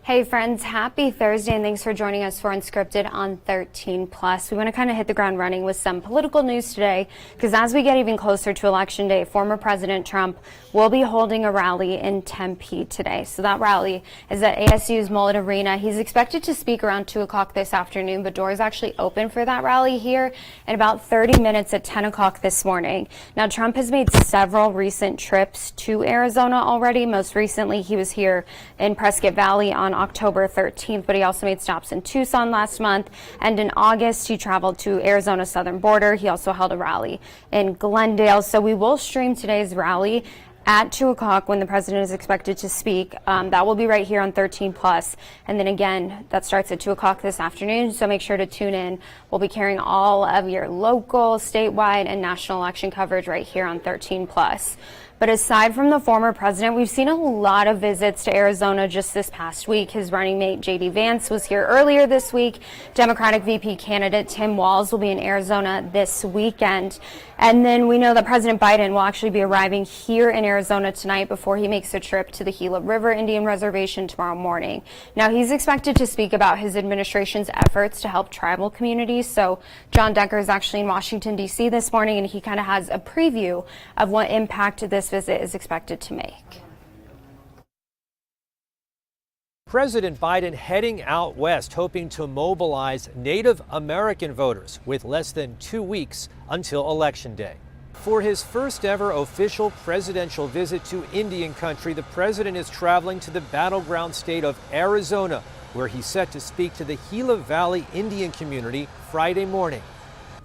Hey friends, happy Thursday and thanks for joining us for Unscripted on 13 Plus. We want to kind of hit the ground running with some political news today because as we get even closer to Election Day, former President Trump will be holding a rally in Tempe today. So that rally is at ASU's Mullet Arena. He's expected to speak around 2 o'clock this afternoon, but doors actually open for that rally here in about 30 minutes at 10 o'clock this morning. Now, Trump has made several recent trips to Arizona already. Most recently, he was here in Prescott Valley on October 13th, but he also made stops in Tucson last month, and in August he traveled to Arizona's southern border. He also held a rally in Glendale. So we will stream today's rally at 2 o'clock when the president is expected to speak. That will be right here on 13 Plus, and then again that starts at 2 o'clock this afternoon, so make sure to tune in. We'll be carrying all of your local, statewide, and national election coverage right here on 13 Plus. But aside from the former president, we've seen a lot of visits to Arizona just this past week. His running mate, J.D. Vance, was here earlier this week. Democratic VP candidate Tim Walz will be in Arizona this weekend. And then we know that President Biden will actually be arriving here in Arizona tonight before he makes a trip to the Gila River Indian Reservation tomorrow morning. Now, he's expected to speak about his administration's efforts to help tribal communities. So John Decker is actually in Washington, D.C. this morning, and he kind of has a preview of what impact this visit is expected to make. President Biden heading out west, hoping to mobilize Native American voters with less than 2 weeks until Election Day. For his first ever official presidential visit to Indian country, the president is traveling to the battleground state of Arizona, where he's set to speak to the Gila Valley Indian community Friday morning.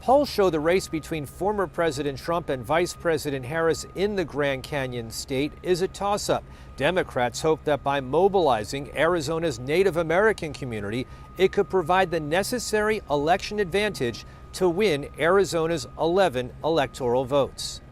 Polls show the race between former President Trump and Vice President Harris in the Grand Canyon state is a toss-up. Democrats hope that by mobilizing Arizona's Native American community, it could provide the necessary election advantage to win Arizona's 11 electoral votes.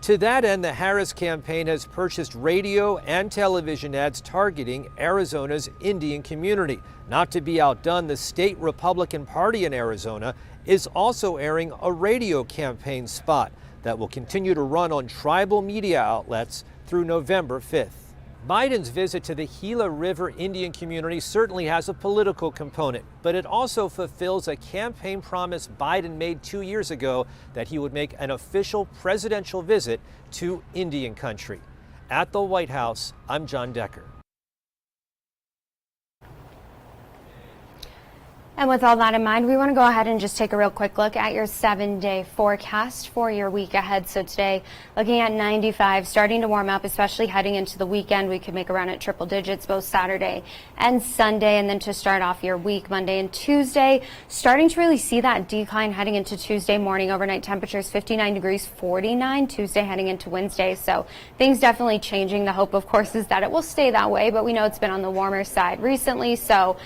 To that end, the Harris campaign has purchased radio and television ads targeting Arizona's Indian community. Not to be outdone, the state Republican Party in Arizona is also airing a radio campaign spot that will continue to run on tribal media outlets through November 5th. Biden's visit to the Gila River Indian community certainly has a political component, but it also fulfills a campaign promise Biden made 2 years ago that he would make an official presidential visit to Indian country. At the White House, I'm John Decker. And with all that in mind, we want to go ahead and just take a real quick look at your 7-day forecast for your week ahead. So today, looking at 95, starting to warm up, especially heading into the weekend. We could make a run at triple digits both Saturday and Sunday. And then to start off your week, Monday and Tuesday, starting to really see that decline heading into Tuesday morning. Overnight temperatures 59 degrees, 49 Tuesday heading into Wednesday. So things definitely changing. The hope, of course, is that it will stay that way, but we know it's been on the warmer side recently. So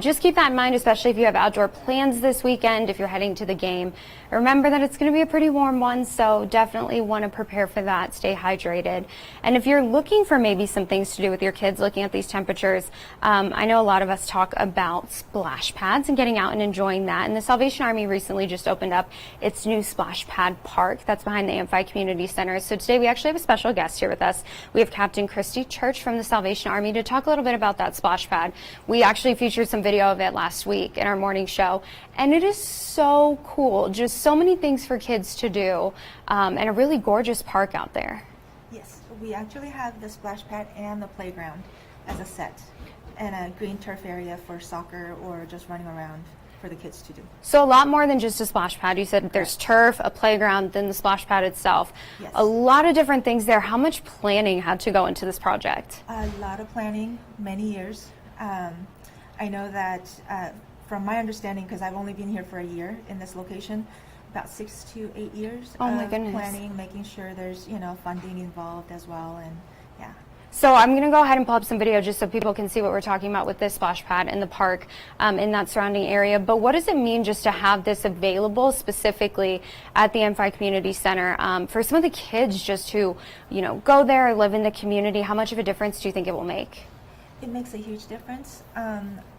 just keep that in mind, especially if you have outdoor plans this weekend, if you're heading to the game. Remember that it's going to be a pretty warm one, so definitely want to prepare for that. Stay hydrated. And if you're looking for maybe some things to do with your kids looking at these temperatures, I know a lot of us talk about splash pads and getting out and enjoying that. And the Salvation Army recently just opened up its new splash pad park that's behind the Amphi Community Center. So today we actually have a special guest here with us. We have Captain Christy Church from the Salvation Army to talk a little bit about that splash pad. We actually featured some video of it last week in our morning show, and it is so cool. Just so many things for kids to do, and a really gorgeous park out there. Yes, we actually have the splash pad and the playground as a set, and a green turf area for soccer or just running around for the kids to do. So a lot more than just a splash pad. You said there's turf, a playground, then the splash pad itself. Yes. A lot of different things there. How much planning had to go into this project? A lot of planning, many years. I know that from my understanding, because I've only been here for a year in this location, about 6 to 8 years Oh my of goodness. planning, making sure there's funding involved as well, and yeah. So I'm going to go ahead and pull up some video just so people can see what we're talking about with this splash pad in the park, in that surrounding area. But what does it mean just to have this available specifically at the Amphi Community Center for some of the kids just who, go there, live in the community? How much of a difference do you think it will make? It makes a huge difference.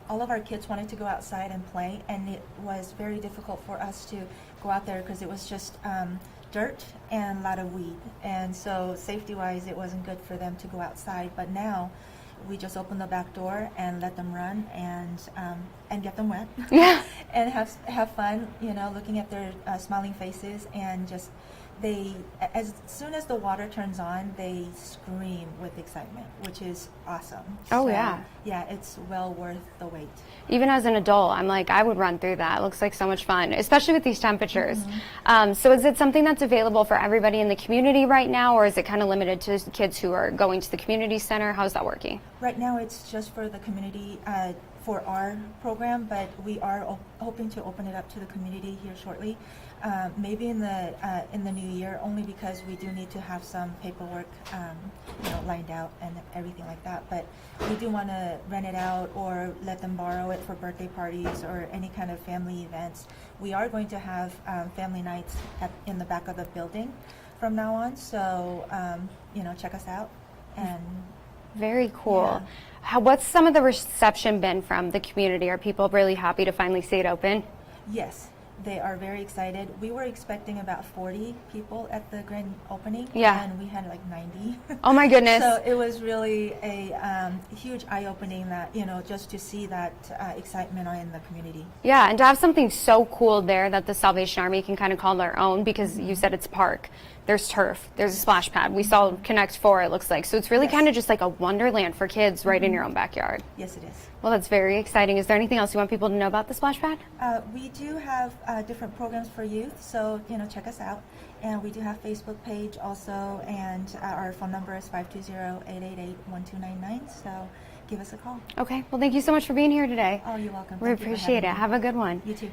All of our kids wanted to go outside and play, and it was very difficult for us to go out there because it was just dirt and a lot of weed, and so safety-wise it wasn't good for them to go outside. But now we just open the back door and let them run and get them wet. Yeah. And have fun, looking at their smiling faces, and just as soon as the water turns on, they scream with excitement, which is awesome. Oh, So, yeah. Yeah, it's well worth the wait. Even as an adult, I'm like, I would run through that. It looks like so much fun, especially with these temperatures. So is it something that's available for everybody in the community right now, or is it kind of limited to kids who are going to the community center? How's that working? Right now, it's just for the community, for our program, but we are hoping to open it up to the community here shortly. Maybe in the new year, only because we do need to have some paperwork, lined out and everything like that. But we do want to rent it out or let them borrow it for birthday parties or any kind of family events. We are going to have family nights in the back of the building from now on. So check us out. And Very cool. Yeah. What's some of the reception been from the community? Are people really happy to finally see it open? Yes, they are very excited. We were expecting about 40 people at the grand opening, Yeah. and we had like 90. Oh my goodness. So it was really a huge eye-opening that, just to see that excitement in the community. Yeah, and to have something so cool there that the Salvation Army can kind of call their own, because you said it's a park. There's turf, there's a splash pad. We saw Connect 4, it looks like. So it's really Yes. kind of just like a wonderland for kids right in your own backyard. Yes, it is. Well, that's very exciting. Is there anything else you want people to know about the splash pad? We do have different programs for youth, so check us out. And we do have Facebook page also, and our phone number is 520-888-1299. So give us a call. Okay, well, thank you so much for being here today. Oh, you're welcome. We Thank you for appreciate it. having me. Have a good one. You too.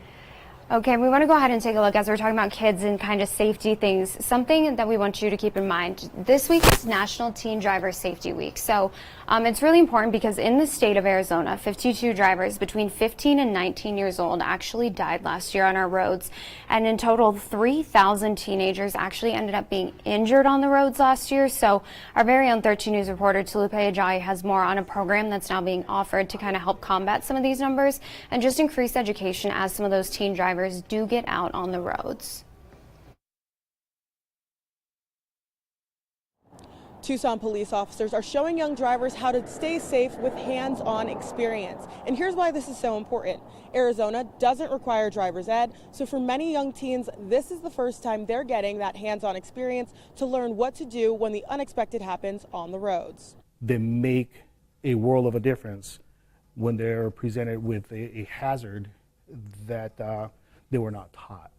Okay, we want to go ahead and take a look as we're talking about kids and kind of safety things. Something that we want you to keep in mind. This week is National Teen Driver Safety Week. So it's really important because in the state of Arizona, 52 drivers between 15 and 19 years old actually died last year on our roads. And in total, 3,000 teenagers actually ended up being injured on the roads last year. So our very own 13 News reporter, Tulupe Ajayi, has more on a program that's now being offered to kind of help combat some of these numbers and just increase education as some of those teen drivers do get out on the roads. Tucson police officers are showing young drivers how to stay safe with hands-on experience. And here's why this is so important. Arizona doesn't require driver's ed, so for many young teens, this is the first time they're getting that hands-on experience to learn what to do when the unexpected happens on the roads. They make a world of a difference when they're presented with a hazard that they were not taught.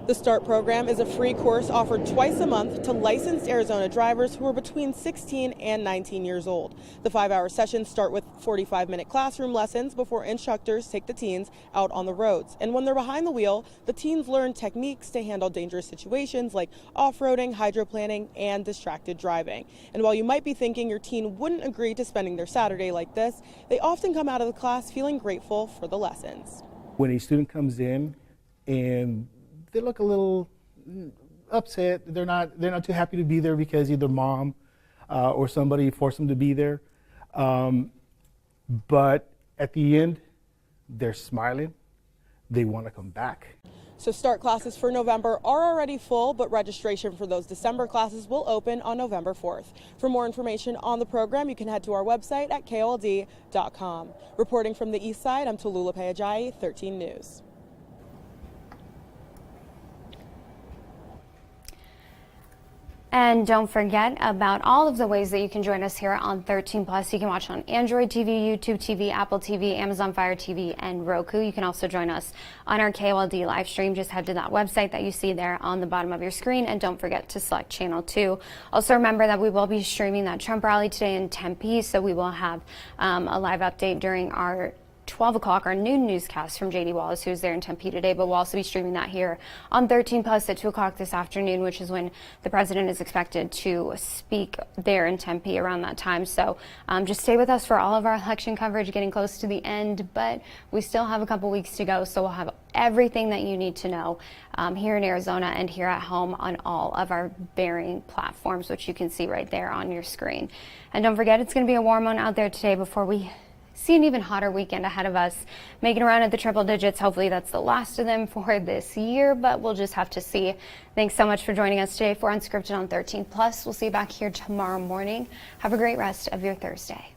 The START program is a free course offered twice a month to licensed Arizona drivers who are between 16 and 19 years old. The 5-hour sessions start with 45-minute classroom lessons before instructors take the teens out on the roads. And when they're behind the wheel, the teens learn techniques to handle dangerous situations like off-roading, hydroplaning, and distracted driving. And while you might be thinking your teen wouldn't agree to spending their Saturday like this, they often come out of the class feeling grateful for the lessons. When a student comes in and they look a little upset, they're not too happy to be there because either mom or somebody forced them to be there. But at the end, they're smiling. They want to come back. So START classes for November are already full, but registration for those December classes will open on November 4th. For more information on the program, you can head to our website at KOLD.com. Reporting from the east side, I'm Tulupe Ajayi, 13 News. And don't forget about all of the ways that you can join us here on 13 Plus. You can watch on Android TV, YouTube TV, Apple TV, Amazon Fire TV, and Roku. You can also join us on our KOLD live stream. Just head to that website that you see there on the bottom of your screen, and don't forget to select Channel 2. Also remember that we will be streaming that Trump rally today in Tempe, so we will have a live update during our 12 o'clock, our noon newscast from JD Wallace, who's there in Tempe today, but we'll also be streaming that here on 13 Plus at 2 o'clock this afternoon, which is when the president is expected to speak there in Tempe around that time. So just stay with us for all of our election coverage, getting close to the end, but we still have a couple weeks to go, so we'll have everything that you need to know here in Arizona and here at home on all of our varying platforms, which you can see right there on your screen. And don't forget, it's going to be a warm one out there today before we see an even hotter weekend ahead of us, making a run at the triple digits. Hopefully that's the last of them for this year, but we'll just have to see. Thanks so much for joining us today for Unscripted on 13 Plus. We'll see you back here tomorrow morning. Have a great rest of your Thursday.